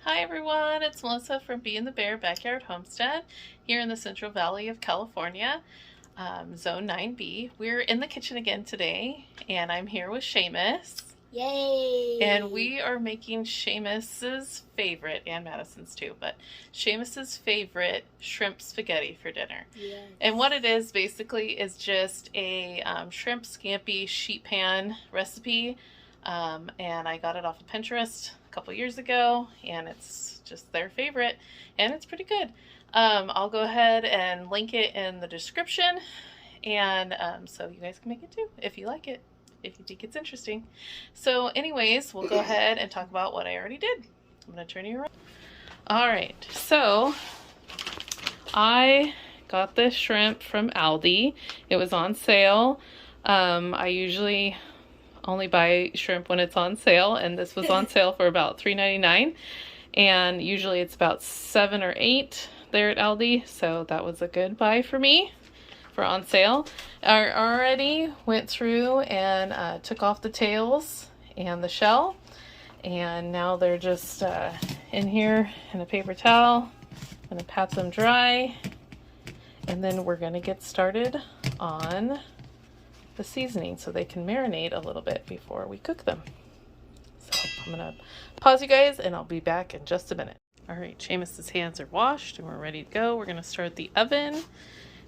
Hi everyone, it's Melissa from Bee and the Bear Backyard Homestead here in the Central Valley of California, Zone 9B. We're in the kitchen again today and I'm here with Sheamus. Yay! And we are making Sheamus's favorite, and Madison's too, but Sheamus's favorite shrimp spaghetti for dinner. Yes. And what it is basically is just a shrimp scampi sheet pan recipe. And I got it off of Pinterest a couple years ago, and it's just their favorite, and it's pretty good. I'll go ahead and link it in the description, and so you guys can make it too if you like it, if you think it's interesting. So anyways, we'll go ahead and talk about what I already did. I'm going to turn you around. All right, so I got this shrimp from Aldi. It was on sale. I usually only buy shrimp when it's on sale, and this was on sale for about $3.99, and usually it's about $7 or $8 there at Aldi, so that was a good buy for me for on sale. I already went through and took off the tails and the shell, and now they're just in here in a paper towel. I'm gonna pat them dry, and then we're gonna get started on the seasoning so they can marinate a little bit before we cook them. So I'm gonna pause you guys and I'll be back in just a minute. All right, Sheamus's hands are washed and we're ready to go. We're gonna start the oven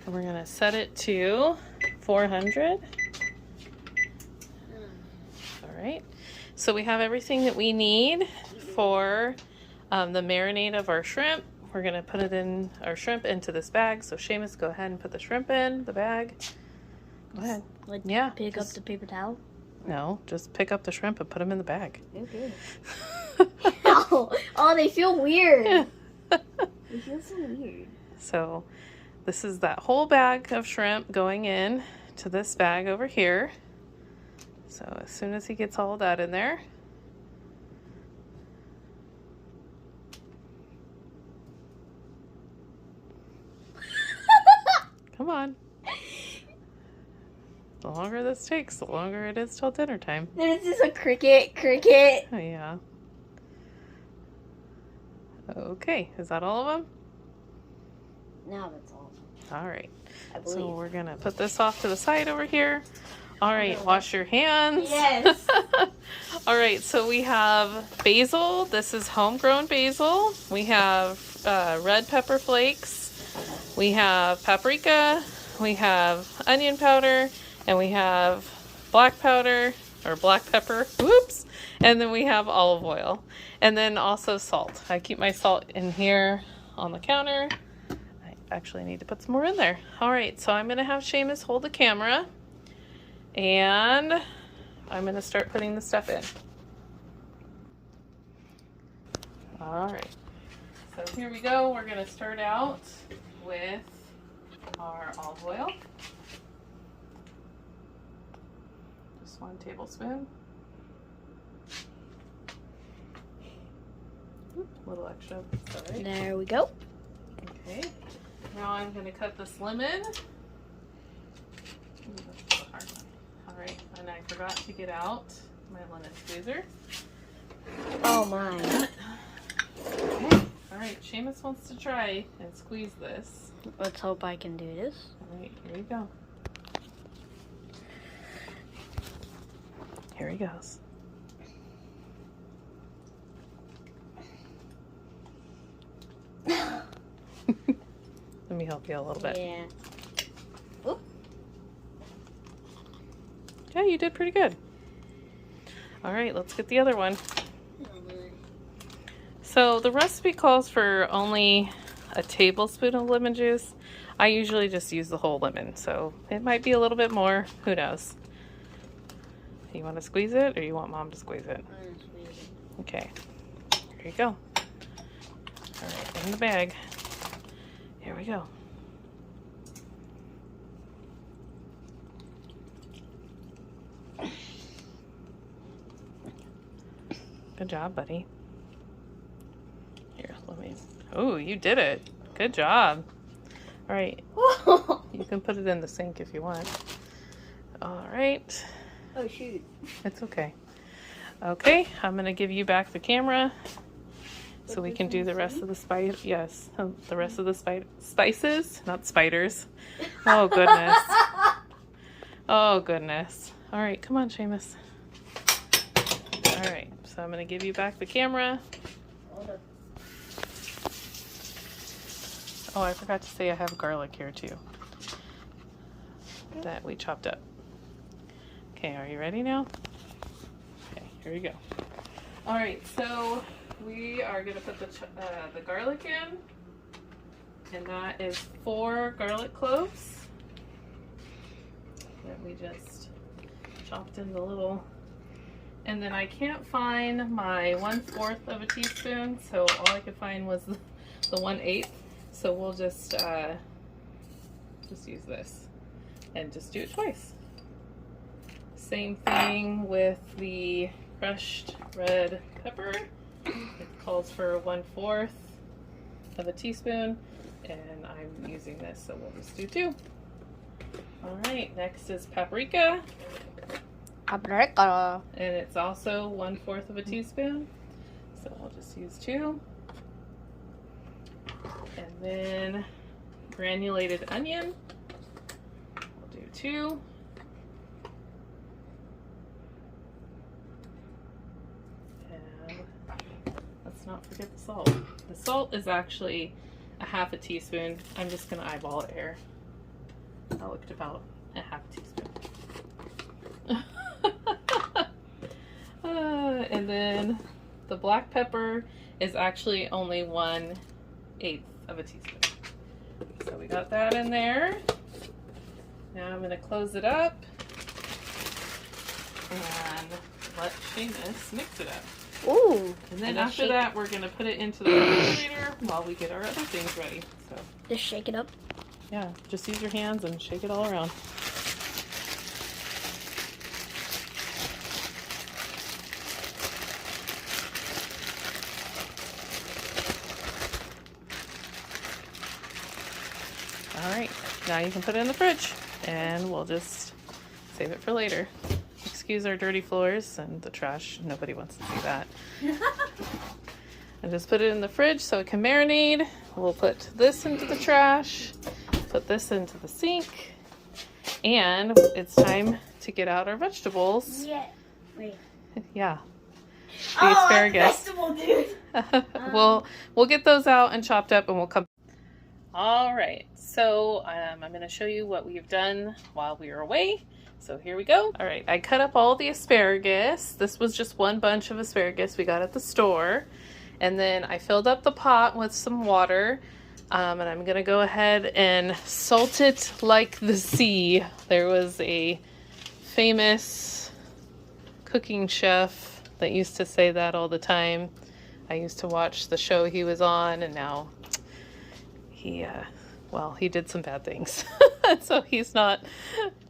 and we're gonna set it to 400. All right, so we have everything that we need for the marinade of our shrimp. We're gonna put it in our shrimp into this bag. So Sheamus, go ahead and put the shrimp in the bag. Go ahead. Like, yeah. Pick up the paper towel? No, just pick up the shrimp and put them in the bag. Okay. Oh, they feel weird. They feel so weird. So this is that whole bag of shrimp going in to this bag over here. So as soon as he gets all of that in there, come on. The longer this takes, the longer it is till dinner time. This is a cricket. Oh, yeah. Okay, is that all of them? Now that's all. All right. I believe. So we're gonna put this off to the side over here. All right, wash your hands. Yes. All right, so we have basil. This is homegrown basil. We have red pepper flakes. We have paprika. We have onion powder. And we have black powder, or black pepper, whoops. And then we have olive oil. And then also salt. I keep my salt in here on the counter. I actually need to put some more in there. All right, so I'm gonna have Sheamus hold the camera. And I'm gonna start putting the stuff in. All right, so here we go. We're gonna start out with our olive oil. 1 tablespoon. A little extra. Sorry. There we go. Okay. Now I'm going to cut this lemon. All right, and I forgot to get out my lemon squeezer. Oh my. Okay. All right, Sheamus wants to try and squeeze this. Let's hope I can do this. All right, here we go. Here he goes. Let me help you a little bit. Yeah. Oop. Yeah, you did pretty good. All right, let's get the other one. So the recipe calls for only a tablespoon of lemon juice. I usually just use the whole lemon, so it might be a little bit more. Who knows? You want to squeeze it, or you want Mom to squeeze it? Okay, here you go. All right, in the bag. Here we go. Good job, buddy. Here, let me... Oh, you did it. Good job. All right. You can put it in the sink if you want. All right. Oh, shoot. It's okay. Okay, I'm going to give you back the camera. so we can do the rest of the spice. Yes, the rest of the spices, not spiders. Oh goodness. Oh goodness. All right, come on, Sheamus. All right, so I'm gonna give you back the camera. Oh, I forgot to say I have garlic here too that we chopped up. Okay, are you ready now? Okay, here we go. All right, so we are gonna put the garlic in, and that is 4 garlic cloves that we just chopped into little. And then I can't find my 1/4 of a teaspoon, so all I could find was the 1/8. So we'll just use this and just do it twice. Same thing with the crushed red pepper. It calls for 1/4 of a teaspoon, and I'm using this, so we'll just do 2. All right, next is paprika. Paprika. And it's also 1/4 of a teaspoon, so we'll just use 2. And then granulated onion, we'll do 2. And let's not forget the salt. The salt is actually a 1/2 teaspoon. I'm just gonna eyeball it here. That looked about a 1/2 teaspoon. And then the black pepper is actually only 1/8 of a teaspoon. So we got that in there. Now I'm going to close it up and let Sheamus mix it up. Ooh. And then after that, we're going to put it into the refrigerator while we get our other things ready. So Just shake it up. yeah, just use your hands and shake it all around. All right, now you can put it in the fridge and we'll just save it for later. Excuse our dirty floors and the trash. Nobody wants to see that. And just put it in the fridge so it can marinate. We'll put this into the trash, put this into the sink, and it's time to get out our vegetables. Yeah. Wait. Yeah. The asparagus. Vegetable, dude. We'll get those out and chopped up and we'll come. All right, so I'm going to show you what we've done while we were away. So here we go. All right, I cut up all the asparagus. This was just one bunch of asparagus we got at the store. And then I filled up the pot with some water. And I'm going to go ahead and salt it like the sea. There was a famous cooking chef that used to say that all the time. I used to watch the show he was on, and now he did some bad things. So he's not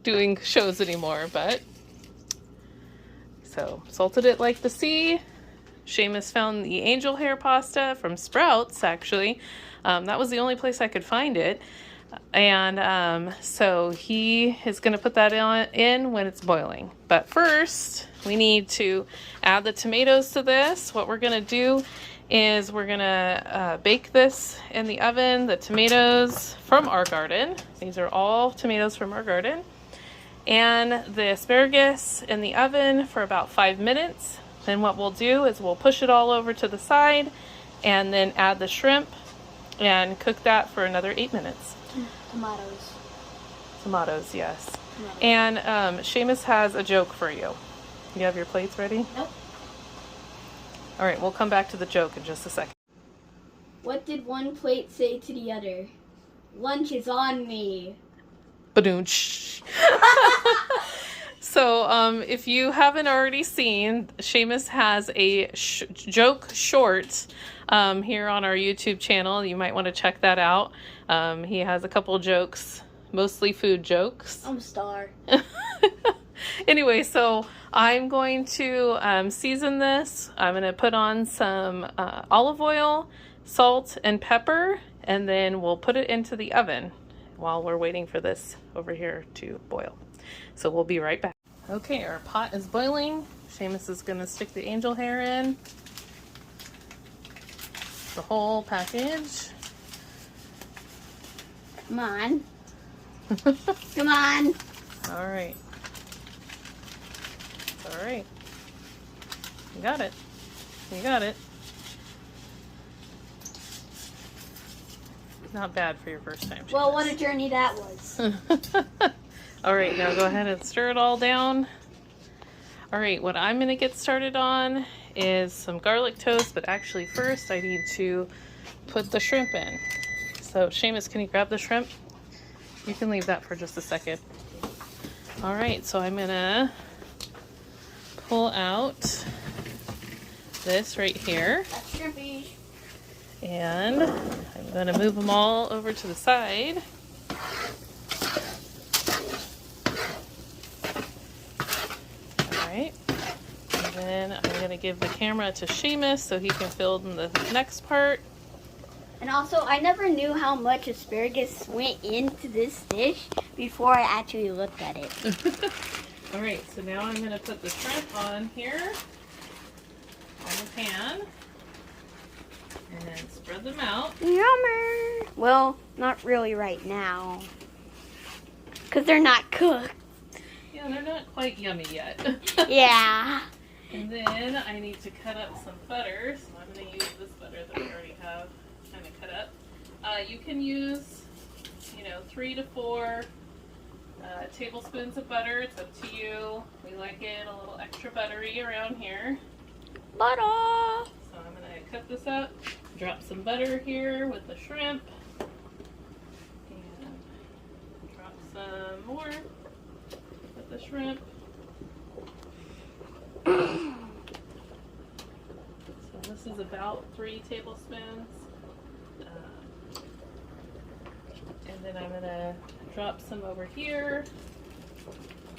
doing shows anymore, but so salted it like the sea. Sheamus found the angel hair pasta from Sprouts, actually. That was the only place I could find it. And so he is going to put that in when it's boiling. But first, we need to add the tomatoes to this. What we're going to do is we're going to bake this in the oven. The tomatoes from our garden. These are all tomatoes from our garden. And the asparagus in the oven for about 5 minutes. Then what we'll do is we'll push it all over to the side and then add the shrimp and cook that for another 8 minutes. Tomatoes. Tomatoes, yes. Tomatoes. And Sheamus has a joke for you. You have your plates ready? Nope. All right, we'll come back to the joke in just a second. What did one plate say to the other? Lunch is on me. Badoonch. So, if you haven't already seen, Sheamus has a joke short here on our YouTube channel. You might want to check that out. He has a couple jokes, mostly food jokes. I'm a star. Anyway, so I'm going to season this. I'm going to put on some olive oil, salt, and pepper, and then we'll put it into the oven while we're waiting for this over here to boil. So we'll be right back. Okay, our pot is boiling. Sheamus is going to stick the angel hair in. the whole package. Come on. Come on. All right. All right. You got it. You got it. Not bad for your first time. Well, what a journey that was. All right, now go ahead and stir it all down. All right, what I'm going to get started on is some garlic toast, but actually first I need to put the shrimp in. So Sheamus, can you grab the shrimp? You can leave that for just a second. All right, so I'm going to pull out this right here. That's shrimpy. And I'm going to move them all over to the side. Alright. And then I'm going to give the camera to Sheamus so he can film the next part. And also, I never knew how much asparagus went into this dish before I actually looked at it. Alright, so now I'm going to put the shrimp on here, on the pan. And then spread them out. Yummer! Well, not really right now. Because they're not cooked. Yeah, they're not quite yummy yet. Yeah. And then I need to cut up some butter. So I'm going to use this butter that I already have kind of cut up. You can use, 3 to 4 tablespoons of butter. It's up to you. We like it a little extra buttery around here. Butter! So I'm going to cut this up, drop some butter here with the shrimp, and drop some more with the shrimp. So this is about 3 tablespoons. And then I'm going to drop some over here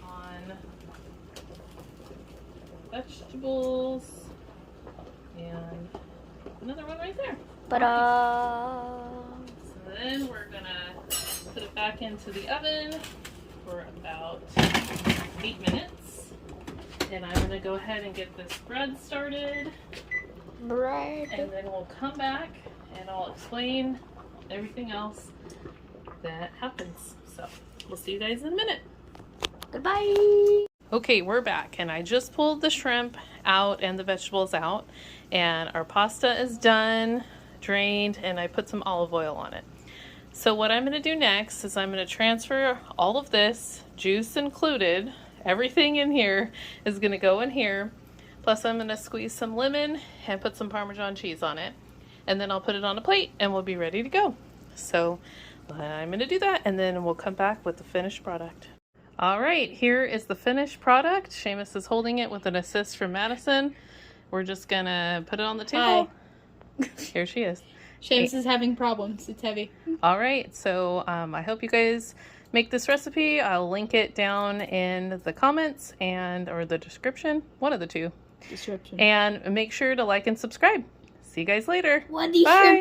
on vegetables. And another one right there. Butter! So then we're gonna put it back into the oven for about 8 minutes. And I'm gonna go ahead and get this bread started. Bread. And then we'll come back and I'll explain everything else that happens. So we'll see you guys in a minute. Goodbye! Okay, we're back and I just pulled the shrimp out and the vegetables out and our pasta is done, drained, and I put some olive oil on it. So what I'm going to do next is I'm going to transfer all of this, juice included, everything in here is going to go in here, plus I'm going to squeeze some lemon and put some Parmesan cheese on it, and then I'll put it on a plate and we'll be ready to go. So I'm going to do that and then we'll come back with the finished product. All right, here is the finished product. Sheamus is holding it with an assist from Madison. We're just gonna put it on the table. Hi. Here she is. Sheamus is having problems. It's heavy. All right, so I hope you guys make this recipe. I'll link it down in the comments or the description, one of the two. Description. And make sure to like and subscribe. See you guys later. What do you Bye.